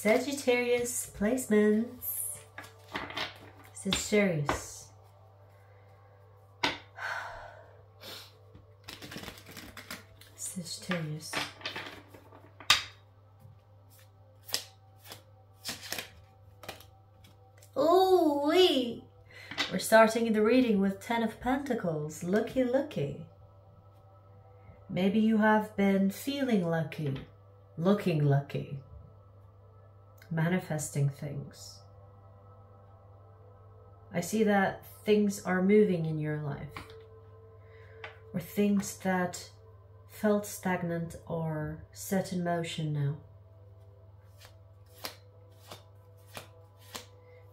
Sagittarius placements. Sagittarius. Sagittarius. Oh, wee! We're starting the reading with 10 of Pentacles. Looky, looky. Maybe you have been feeling lucky, looking lucky, manifesting things. I see that things are moving in your life, or things that felt stagnant are set in motion now.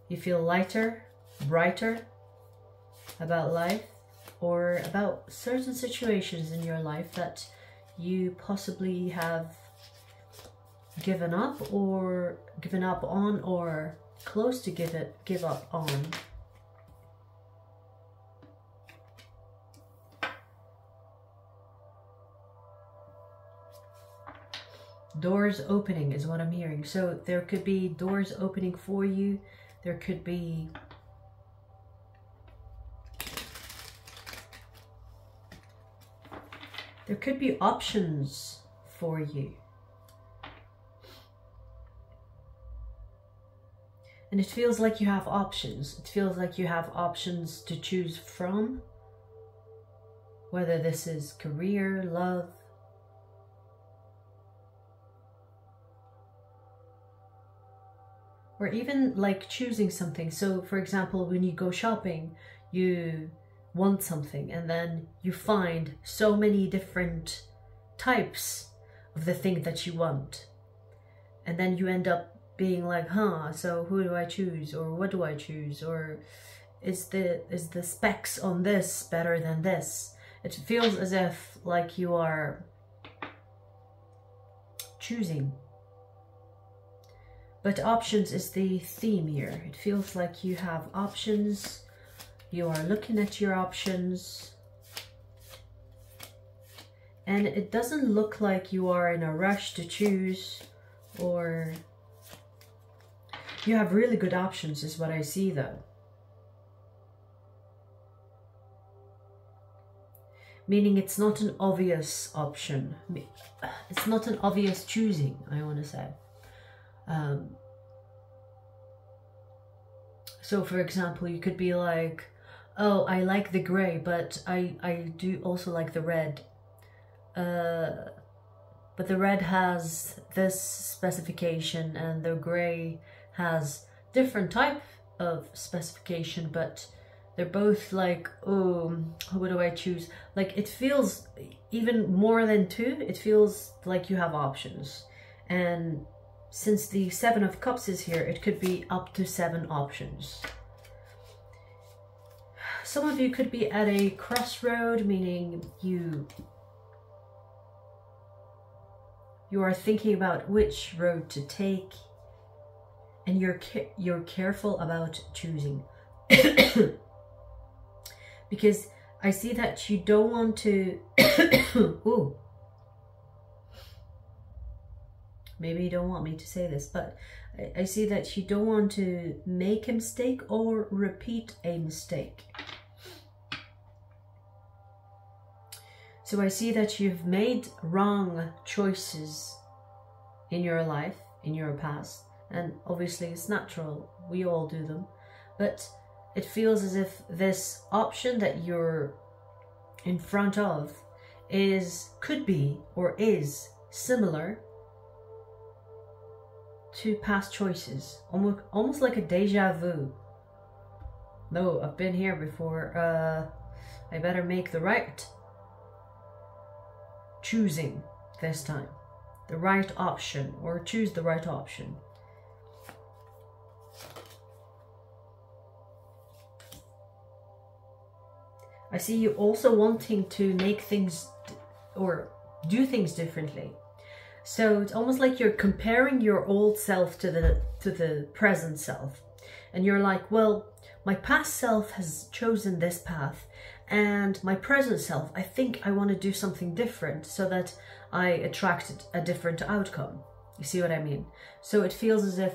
You feel lighter, brighter about life, or about certain situations in your life that you possibly have given up on, or close to give up on. Doors opening is what I'm hearing. So there could be doors opening for you. There could be options for you. And it feels like you have options. It feels like you have options to choose from. Whether this is career, love, or even like choosing something. So for example, when you go shopping, you want something and then you find so many different types of the thing that you want. And then you end up being like, so who do I choose? Or what do I choose? Or is the specs on this better than this? It feels as if like you are choosing. But options is the theme here. It feels like you have options. You are looking at your options. And it doesn't look like you are in a rush to choose, or you have really good options is what I see though. Meaning it's not an obvious option. It's not an obvious choosing, I want to say. So for example, you could be like, oh, I like the gray, but I do also like the red. But the red has this specification and the gray has different type of specification, but they're both like, oh, what do I choose? Like it feels even more than two, it feels like you have options. And since the 7 of Cups is here, it could be up to 7 options. Some of you could be at a crossroad, meaning you are thinking about which road to take, and you're careful about choosing. Because I see that you don't want to ooh. Maybe you don't want me to say this, but I see that you don't want to make a mistake or repeat a mistake. So I see that you've made wrong choices in your life, in your past, and obviously it's natural, we all do them, but it feels as if this option that you're in front of could be or is similar to past choices, almost like a deja vu. No, I've been here before. I better make the right choosing this time, the right option, or choose the right option. I see you also wanting to make things or do things differently. So it's almost like you're comparing your old self to the present self. And you're like, well, my past self has chosen this path, and my present self, I think I want to do something different so that I attract a different outcome. You see what I mean? So it feels as if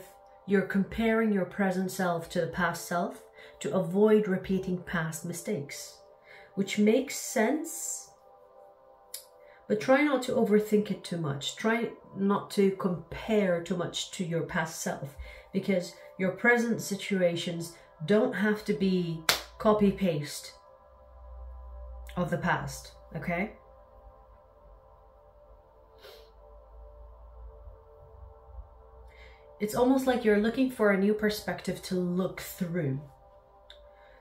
you're comparing your present self to the past self to avoid repeating past mistakes, which makes sense, but try not to overthink it too much. Try not to compare too much to your past self, because your present situations don't have to be copy-paste of the past, okay? It's almost like you're looking for a new perspective to look through.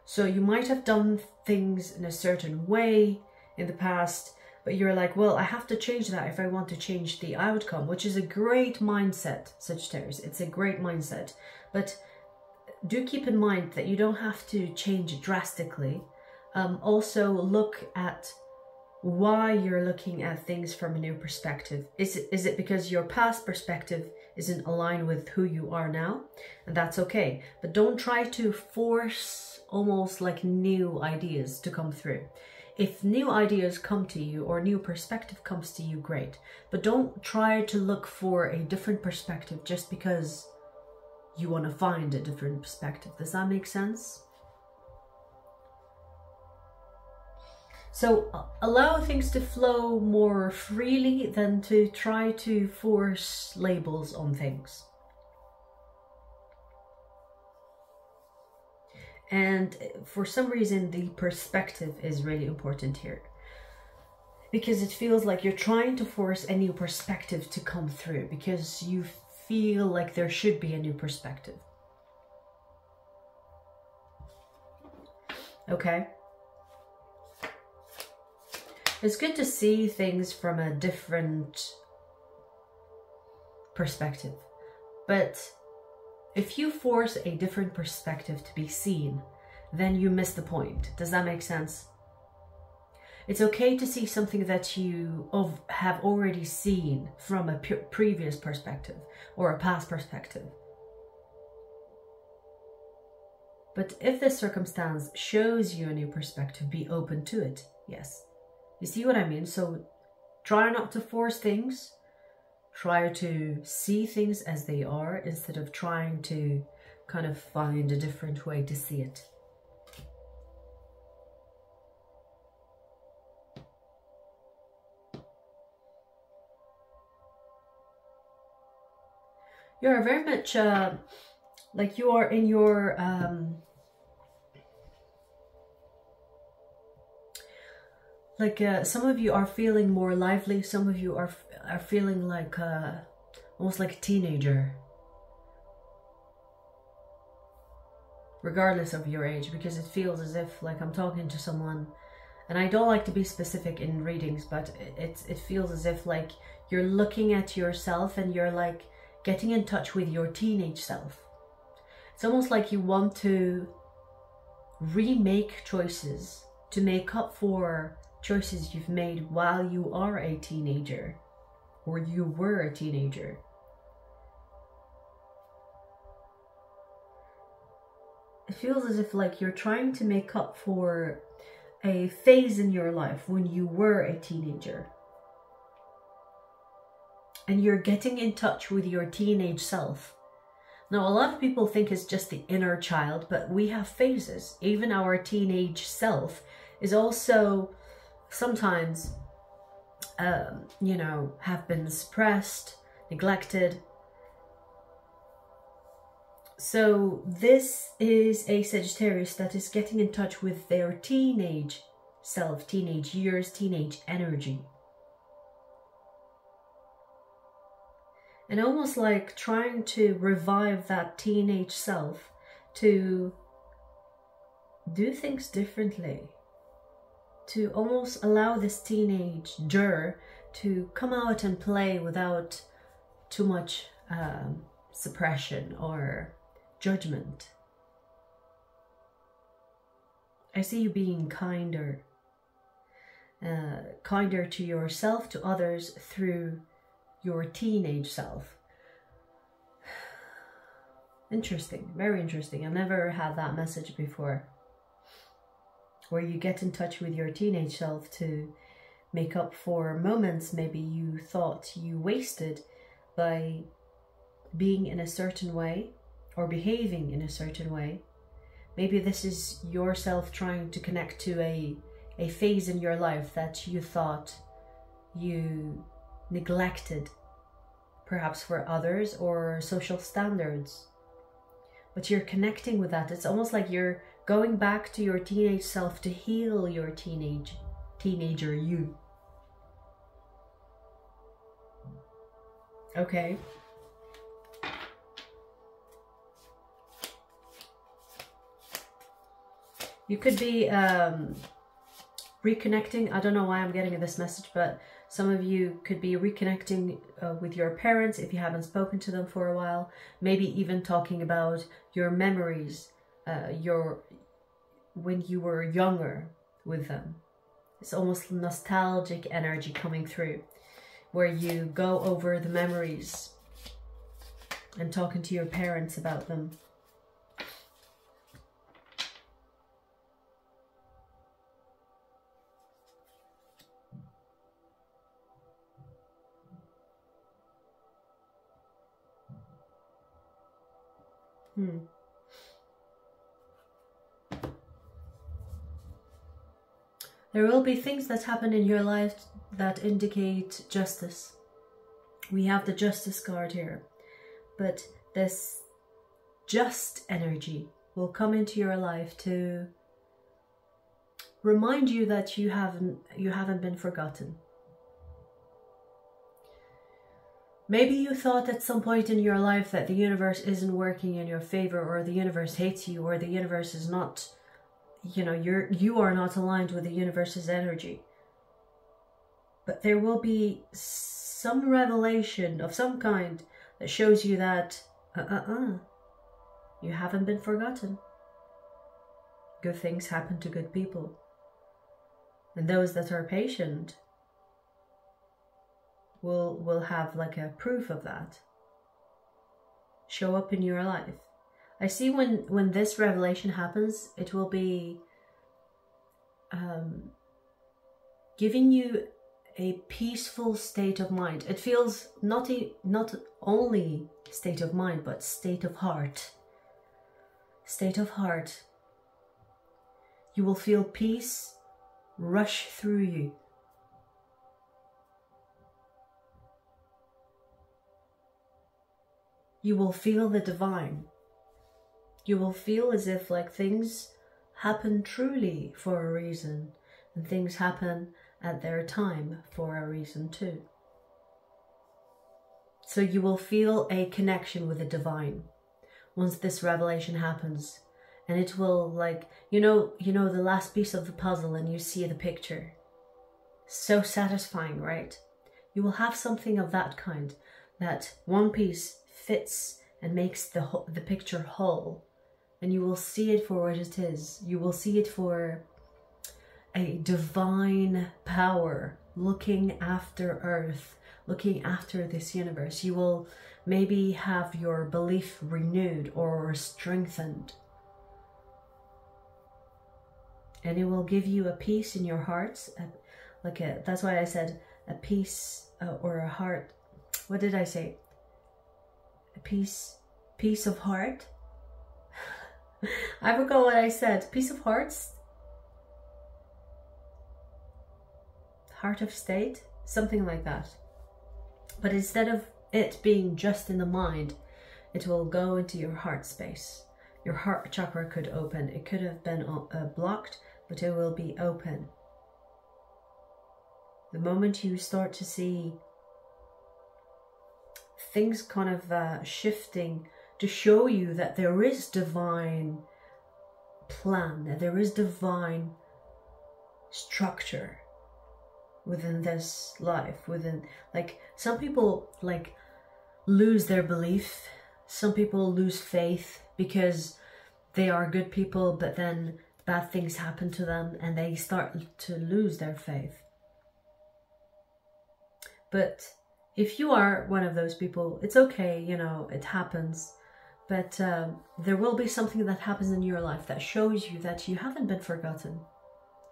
So you might have done things in a certain way in the past, but you're like, well, I have to change that if I want to change the outcome, which is a great mindset, Sagittarius. It's a great mindset. But do keep in mind that you don't have to change drastically. Also look at why you're looking at things from a new perspective. Is it because your past perspective isn't aligned with who you are now? And that's okay. But don't try to force almost like new ideas to come through. If new ideas come to you or new perspective comes to you, great. But don't try to look for a different perspective just because you want to find a different perspective. Does that make sense? So allow things to flow more freely than to try to force labels on things. And for some reason, the perspective is really important here, because it feels like you're trying to force a new perspective to come through because you feel like there should be a new perspective. Okay? It's good to see things from a different perspective, but if you force a different perspective to be seen, then you miss the point. Does that make sense? It's okay to see something that you have already seen from a previous perspective or a past perspective. But if this circumstance shows you a new perspective, be open to it. Yes. You see what I mean? So try not to force things. Try to see things as they are instead of trying to kind of find a different way to see it. You're very much like you are in your some of you are feeling more lively. Some of you are feeling like almost like a teenager, regardless of your age, because it feels as if like I'm talking to someone, and I don't like to be specific in readings, but it feels as if like you're looking at yourself and you're like getting in touch with your teenage self. It's almost like you want to remake choices to make up for choices you've made while you are a teenager, or you were a teenager. It feels as if like you're trying to make up for a phase in your life when you were a teenager. And you're getting in touch with your teenage self. Now, a lot of people think it's just the inner child, but we have phases. Even our teenage self is also sometimes, you know, have been suppressed, neglected. So this is a Sagittarius that is getting in touch with their teenage self, teenage years, teenage energy. And almost like trying to revive that teenage self to do things differently. To almost allow this teenager to come out and play without too much suppression or judgment. I see you being kinder to yourself, to others through your teenage self. Interesting, very interesting. I've never had that message before, where you get in touch with your teenage self to make up for moments maybe you thought you wasted by being in a certain way or behaving in a certain way. Maybe this is yourself trying to connect to a phase in your life that you thought you neglected, perhaps for others or social standards. But you're connecting with that. It's almost like you're going back to your teenage self to heal your teenager you. Okay. You could be reconnecting. I don't know why I'm getting this message, but some of you could be reconnecting with your parents if you haven't spoken to them for a while. Maybe even talking about your memories, when you were younger with them. It's almost nostalgic energy coming through, where you go over the memories and talking to your parents about them. There will be things that happen in your life that indicate justice. We have the justice card here, but this just energy will come into your life to remind you that you haven't been forgotten. Maybe you thought at some point in your life that the universe isn't working in your favor, or the universe hates you, or the universe is not, you are not aligned with the universe's energy. But there will be some revelation of some kind that shows you that, you haven't been forgotten. Good things happen to good people. And those that are patient will have like a proof of that show up in your life. I see when this revelation happens, it will be giving you a peaceful state of mind. It feels not only state of mind, but state of heart. State of heart. You will feel peace rush through you. You will feel the divine. You will feel as if like things happen truly for a reason, and things happen at their time for a reason too. So you will feel a connection with the divine once this revelation happens, and it will, like, you know the last piece of the puzzle and you see the picture. So satisfying, right? You will have something of that kind, that one piece fits and makes the picture whole, and you will see it for what it is. You will see it for a divine power looking after Earth, looking after this universe. You will maybe have your belief renewed or strengthened, and it will give you a peace in your hearts, that's why I said a peace or a heart. What did I say? A peace of heart. I forgot what I said. Peace of hearts, heart of state, something like that. But instead of it being just in the mind, it will go into your heart space. Your heart chakra could open. It could have been blocked, but it will be open. The moment you start to see things kind of shifting to show you that there is divine plan, that there is divine structure within this life, like, some people like lose their belief, some people lose faith because they are good people, but then bad things happen to them and they start to lose their faith. But if you are one of those people, it's okay, it happens. But there will be something that happens in your life that shows you that you haven't been forgotten.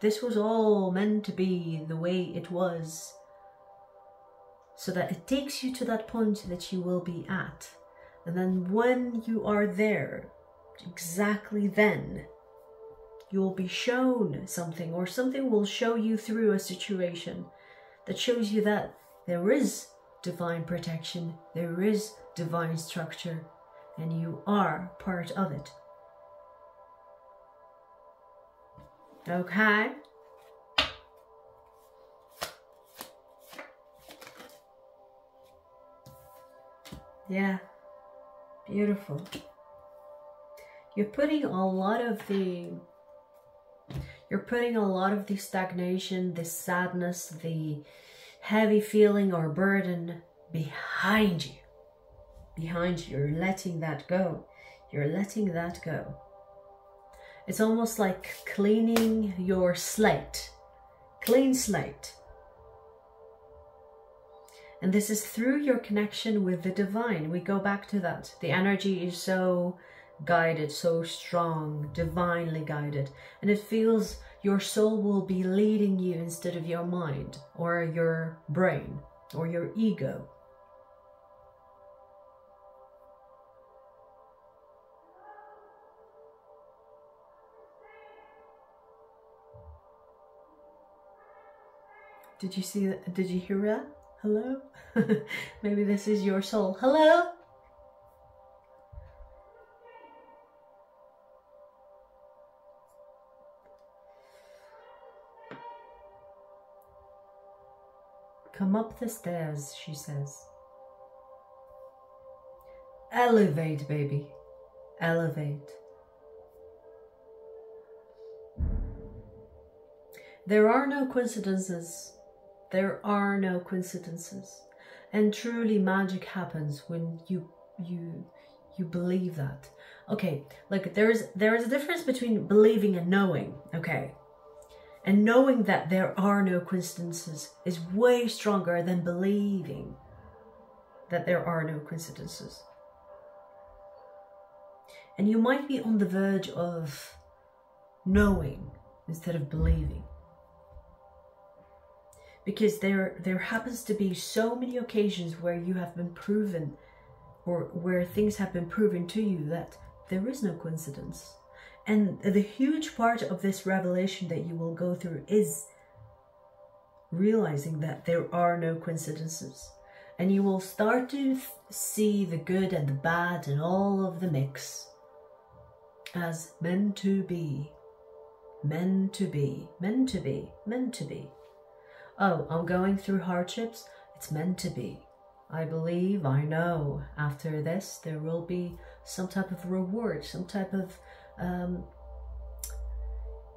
This was all meant to be the way it was. so that it takes you to that point that you will be at. And then when you are there, exactly then, you will be shown something, or something will show you through a situation that shows you that there is divine protection, there is divine structure, and you are part of it. Okay? Yeah, beautiful. You're putting a lot of the stagnation, the sadness, the heavy feeling or burden behind you. Behind you. You're letting that go. You're letting that go. It's almost like cleaning your slate. Clean slate. And this is through your connection with the divine. We go back to that. The energy is so guided, so strong, divinely guided. And it feels your soul will be leading you instead of your mind or your brain or your ego. Did you see that? Did you hear that? Hello? Maybe this is your soul. Hello? Come up the stairs, she says. Elevate, baby. Elevate. There are no coincidences. There are no coincidences. And truly magic happens when you believe that. Okay, like there is a difference between believing and knowing, okay? And knowing that there are no coincidences is way stronger than believing that there are no coincidences. And you might be on the verge of knowing instead of believing. Because there happens to be so many occasions where you have been proven, or where things have been proven to you that there is no coincidence. And the huge part of this revelation that you will go through is realizing that there are no coincidences. And you will start to see the good and the bad and all of the mix as meant to be. Meant to be. Meant to be. Meant to be. Oh, I'm going through hardships. It's meant to be. I believe, I know, after this there will be some type of reward, some type of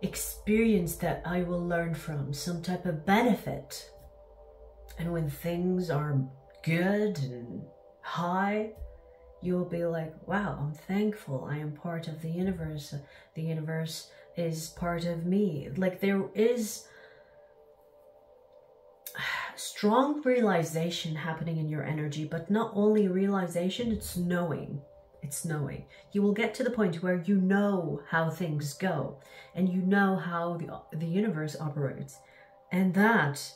experience that I will learn from, some type of benefit. And when things are good and high, you'll be like, wow, I'm thankful. I am part of the universe. The universe is part of me. Like there is strong realization happening in your energy, but not only realization, it's knowing. It's knowing. You will get to the point where you know how things go and you know how the universe operates. And that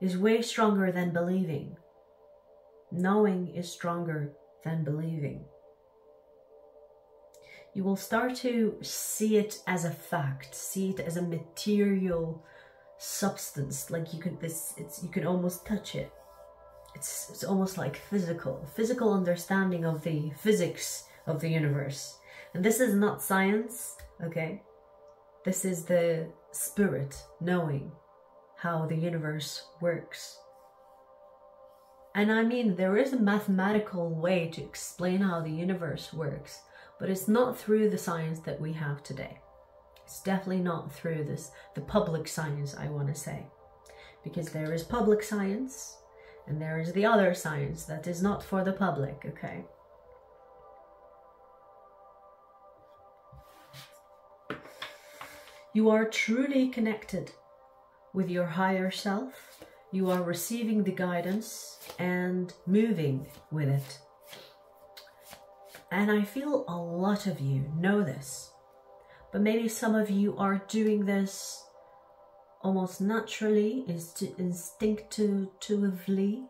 is way stronger than believing. Knowing is stronger than believing. You will start to see it as a fact, see it as a material substance, like you can almost touch it. It's almost like physical understanding of the physics of the universe. And this is not science, okay? This is the spirit knowing how the universe works. And I mean, there is a mathematical way to explain how the universe works, but it's not through the science that we have today. It's definitely not through the public science, I want to say. Because there is public science and there is the other science that is not for the public, okay? You are truly connected with your higher self. You are receiving the guidance and moving with it. And I feel a lot of you know this. But maybe some of you are doing this almost naturally, instinctively.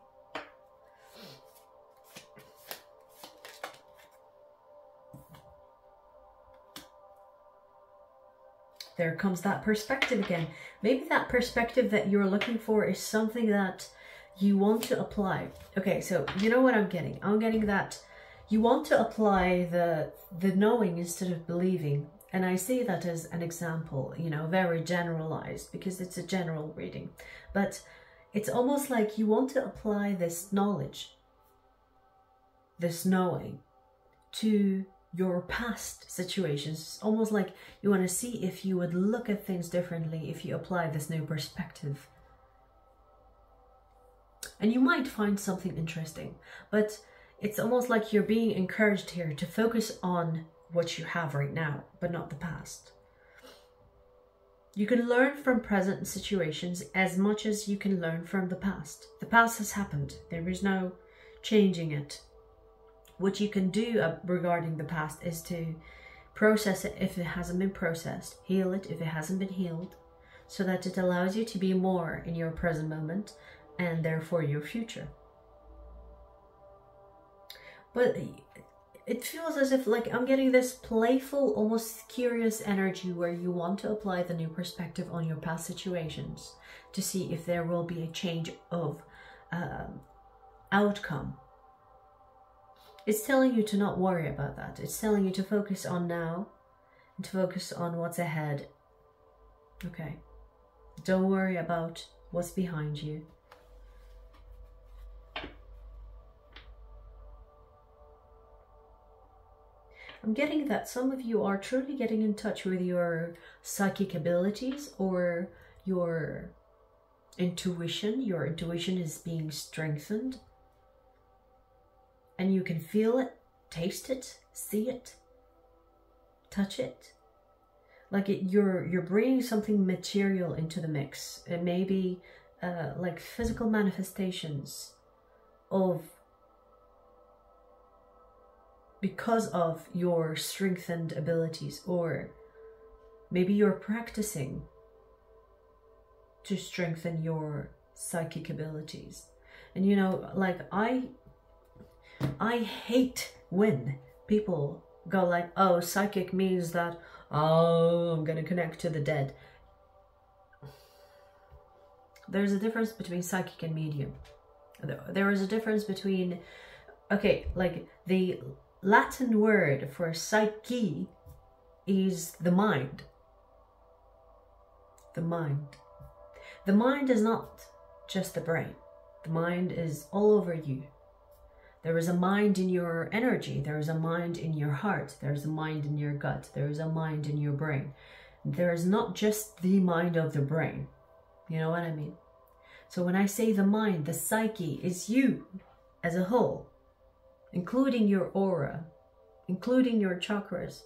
There comes that perspective again. Maybe that perspective that you're looking for is something that you want to apply. Okay, so you know what I'm getting? I'm getting that you want to apply the knowing instead of believing. And I see that as an example, you know, very generalized because it's a general reading. But it's almost like you want to apply this knowledge, this knowing, to your past situations. It's almost like you want to see if you would look at things differently if you apply this new perspective. And you might find something interesting, but it's almost like you're being encouraged here to focus on what you have right now, but not the past. You can learn from present situations as much as you can learn from the past. The past has happened. There is no changing it. What you can do regarding the past is to process it if it hasn't been processed, heal it if it hasn't been healed, so that it allows you to be more in your present moment and therefore your future. But it feels as if like I'm getting this playful, almost curious energy where you want to apply the new perspective on your past situations to see if there will be a change of outcome. It's telling you to not worry about that. It's telling you to focus on now and to focus on what's ahead. Okay. Don't worry about what's behind you. I'm getting that some of you are truly getting in touch with your psychic abilities or your intuition. Your intuition is being strengthened. And you can feel it, taste it, see it, touch it. Like you're bringing something material into the mix. It may be like physical manifestations of, because of your strengthened abilities, or maybe you're practicing to strengthen your psychic abilities. And you know, like I hate when people go like, oh, psychic means that, oh, I'm gonna connect to the dead. There's a difference between psychic and medium. There is a difference between, okay, like the Latin word for psyche is the mind. The mind. The mind is not just the brain. The mind is all over you. There is a mind in your energy. There is a mind in your heart. There is a mind in your gut. There is a mind in your brain. There is not just the mind of the brain. You know what I mean? So when I say the mind, the psyche is you as a whole, including your aura, including your chakras.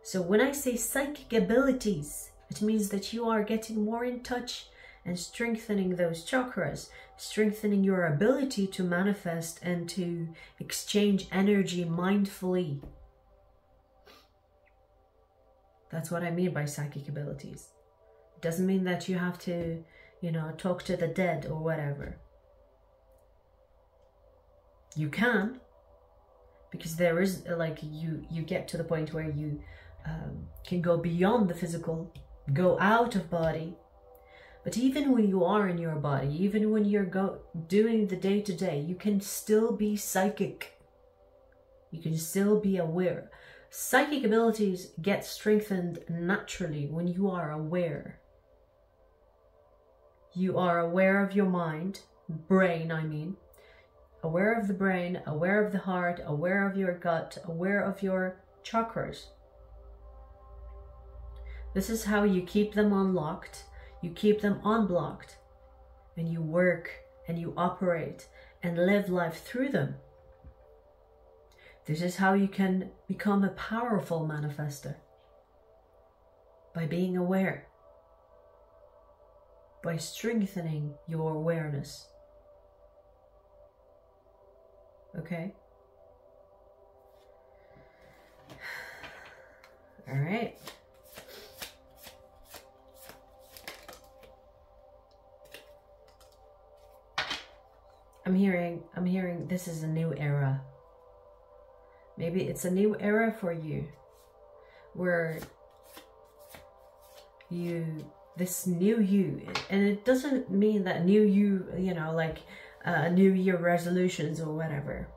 So when I say psychic abilities, it means that you are getting more in touch and strengthening those chakras, strengthening your ability to manifest and to exchange energy mindfully. That's what I mean by psychic abilities. It doesn't mean that you have to, you know, talk to the dead or whatever. You can, because there is like you get to the point where you can go beyond the physical, go out of body. But even when you are in your body, even when you're doing the day-to-day, you can still be psychic. You can still be aware. Psychic abilities get strengthened naturally when you are aware. You are aware of your mind, brain I mean. Aware of the brain, aware of the heart, aware of your gut, aware of your chakras. This is how you keep them unlocked. You keep them unblocked, and you work and you operate and live life through them. This is how you can become a powerful manifester. By being aware. By strengthening your awareness. Okay? All right. I'm hearing this is a new era. Maybe it's a new era for you, where this new you, and it doesn't mean that new you, you know, like New Year resolutions or whatever.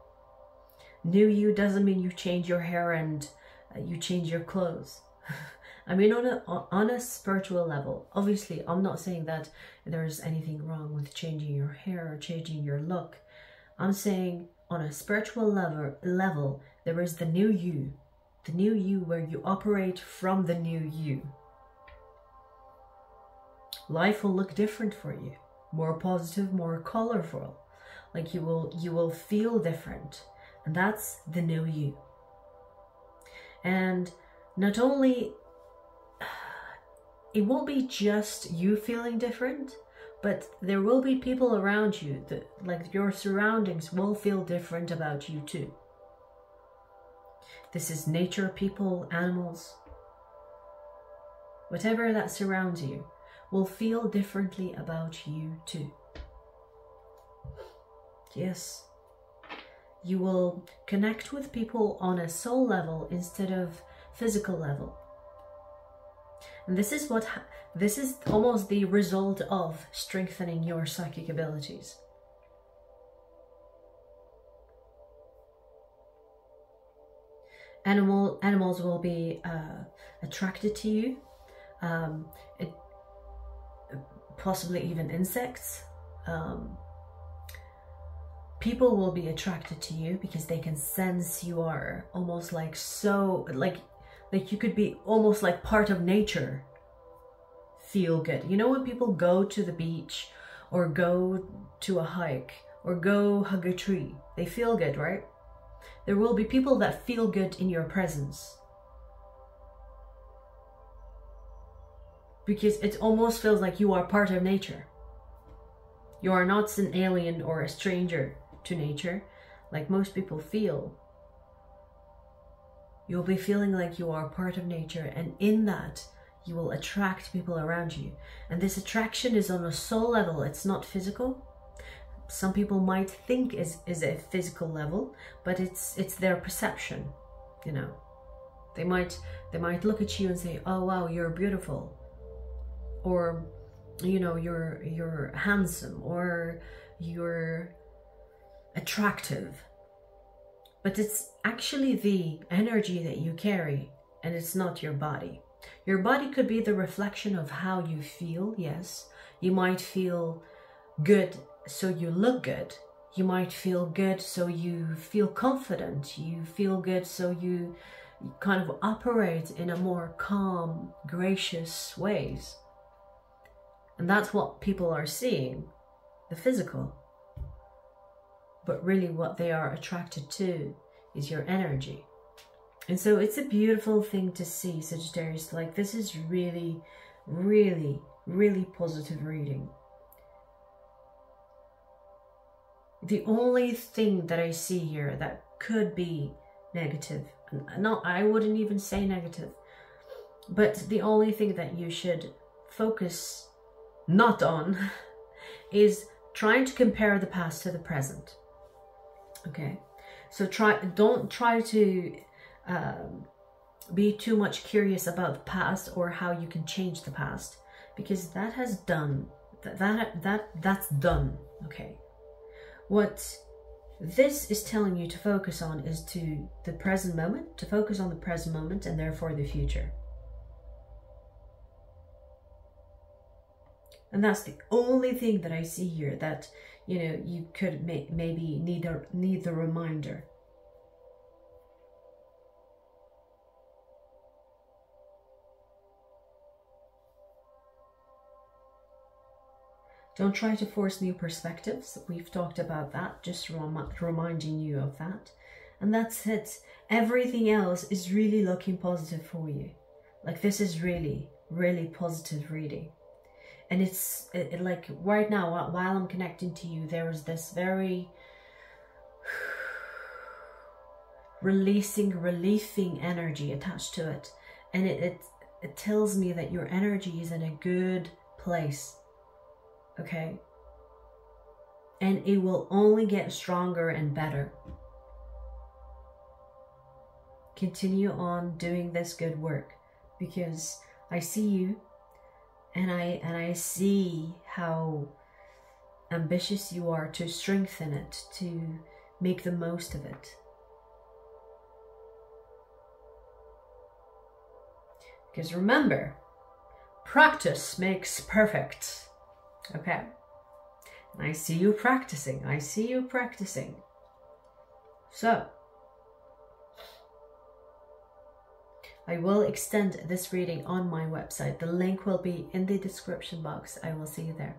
New you doesn't mean you change your hair and you change your clothes. I mean, on a spiritual level, obviously, I'm not saying that there's anything wrong with changing your hair or changing your look. I'm saying on a spiritual level, there is the new you where you operate from the new you. Life will look different for you, more positive, more colorful. Like you will feel different, and that's the new you. And not only, it won't be just you feeling different, but there will be people around you that, like, your surroundings will feel different about you too. This is nature, people, animals, whatever that surrounds you will feel differently about you too. Yes, you will connect with people on a soul level instead of physical level. And this is almost the result of strengthening your psychic abilities. Animals will be attracted to you, possibly even insects. People will be attracted to you because they can sense you are almost like like you could be almost like part of nature. Feel good. You know, when people go to the beach or go to a hike or go hug a tree, they feel good, right? There will be people that feel good in your presence, because it almost feels like you are part of nature. You are not an alien or a stranger to nature like most people feel. You'll be feeling like you are part of nature, and in that you will attract people around you. And this attraction is on a soul level, it's not physical. Some people might think is a physical level, but it's their perception, you know. They might look at you and say, oh wow, you're beautiful, or you know, you're handsome, or you're attractive. But it's actually the energy that you carry, and it's not your body. Your body could be the reflection of how you feel, yes. You might feel good, so you look good. You might feel good, so you feel confident. You feel good, so you kind of operate in a more calm, gracious ways. And that's what people are seeing, the physical. But really what they are attracted to is your energy. And so it's a beautiful thing to see, Sagittarius. Like, this is really, really, really positive reading. The only thing that I see here that could be negative, no, I wouldn't even say negative, but the only thing that you should focus not on is trying to compare the past to the present. Okay, so don't try to be too much curious about the past or how you can change the past, because that has done that's done. Okay, what this is telling you to focus on is to the present moment, to focus on the present moment and therefore the future. And that's the only thing that I see here that, you know, you could maybe need the reminder. Don't try to force new perspectives. We've talked about that, just reminding you of that. And that's it. Everything else is really looking positive for you. Like, this is really, really positive reading. And it's like right now, while I'm connecting to you, there is this very relieving energy attached to it. And it tells me that your energy is in a good place. Okay? and it will only get stronger and better. Continue on doing this good work, because I see you, and I see how ambitious you are to strengthen it, to make the most of it. Because remember, practice makes perfect. Okay? And I see you practicing. I see you practicing. So, I will extend this reading on my website. The link will be in the description box. I will see you there.